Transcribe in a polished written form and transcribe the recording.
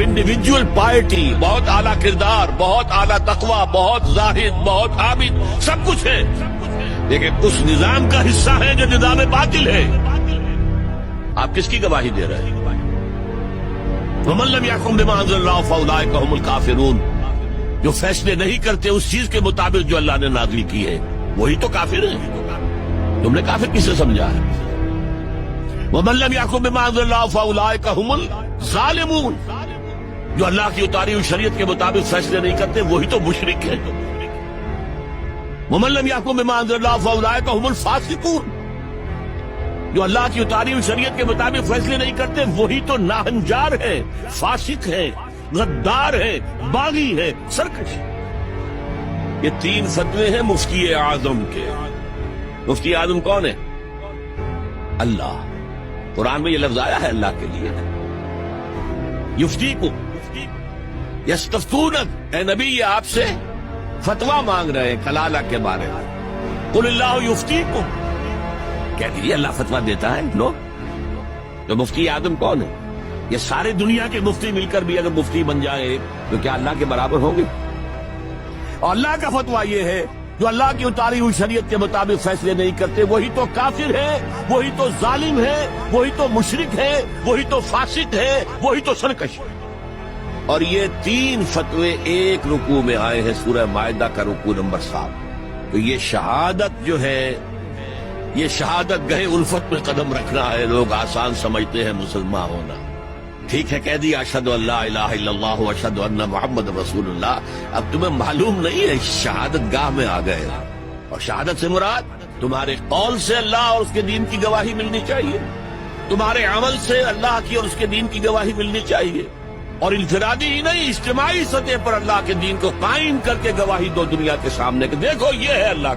Individual piety, بہت اعلیٰ کردار، بہت اعلیٰ تقوی، بہت زاہد، بہت عابد، سب کچھ ہے، لیکن اس نظام کا حصہ ہے جو نظام باطل ہے۔ آپ کس کی گواہی دے رہے ہیں؟ وَمَن لَّمْ يَحْكُم بِمَا أَنزَلَ اللَّهُ فَأُولَٰئِكَ هُمُ الْكَافِرُونَ، جو فیصلے نہیں کرتے اس چیز کے مطابق جو اللہ نے نازل کی ہے وہی تو کافر ہیں۔ تم نے کافر کسے سمجھا ہے؟ وَمَن لَّمْ يَحْكُم بِمَا أَنزَلَ اللَّهُ فَأُولَٰئِكَ هُمُ الظَّالِمُونَ، جو اللہ کی اتاری ہوئی شریعت کے مطابق فیصلے نہیں کرتے وہی تو مشرک ہیں۔ وَمَن لَّمْ يَحْكُم بِمَا أَنزَلَ اللَّهُ فَأُولَٰئِكَ هُمُ الْفَاسِقُونَ، جو اللہ کی اتاری ہوئی شریعت کے مطابق فیصلے نہیں کرتے وہی تو ناہنجار ہے، فاسق ہے، غدار ہے، باغی ہے، سرکش۔ یہ تین فتوے ہیں مفتی اعظم کے۔ مفتی اعظم کون ہے؟ اللہ۔ قرآن میں یہ لفظ آیا ہے اللہ کے لیے، یفتیکم یستفتونک، اے نبی یہ آپ سے فتویٰ مانگ رہے ہیں کلالہ کے بارے میں۔ قل اللہ یفتیکم، کہہ دیجیے اللہ فتویٰ دیتا ہے۔ لو تو مفتی اعظم کون ہے؟ یہ سارے دنیا کے مفتی مل کر بھی اگر مفتی بن جائے تو کیا اللہ کے برابر ہوں گے؟ اور اللہ کا فتویٰ یہ ہے جو اللہ کی اتاری ہوئی شریعت کے مطابق فیصلے نہیں کرتے وہی تو کافر ہے، وہی تو ظالم ہے، وہی تو مشرک ہے، وہی تو فاسق ہے، وہی تو سرکش ہے۔ اور یہ تین فتوے ایک رکوع میں آئے ہیں، سورہ مائدہ کا رکوع نمبر 7۔ تو یہ شہادت جو ہے، یہ شہادت گہے الفت میں قدم رکھنا ہے۔ لوگ آسان سمجھتے ہیں مسلمان ہونا، ٹھیک ہے کہہ دیا اشہد ان لا الہ الا اللہ واشہد ان محمد رسول اللہ، اب تمہیں معلوم نہیں ہے شہادت گاہ میں آ گئے۔ اور شہادت سے مراد تمہارے قول سے اللہ اور اس کے دین کی گواہی ملنی چاہیے، تمہارے عمل سے اللہ کی اور اس کے دین کی گواہی ملنی چاہیے، اور انفرادی ہی نہیں اجتماعی سطح پر اللہ کے دین کو قائم کر کے گواہی دو دنیا کے سامنے کہ دیکھو یہ ہے اللہ۔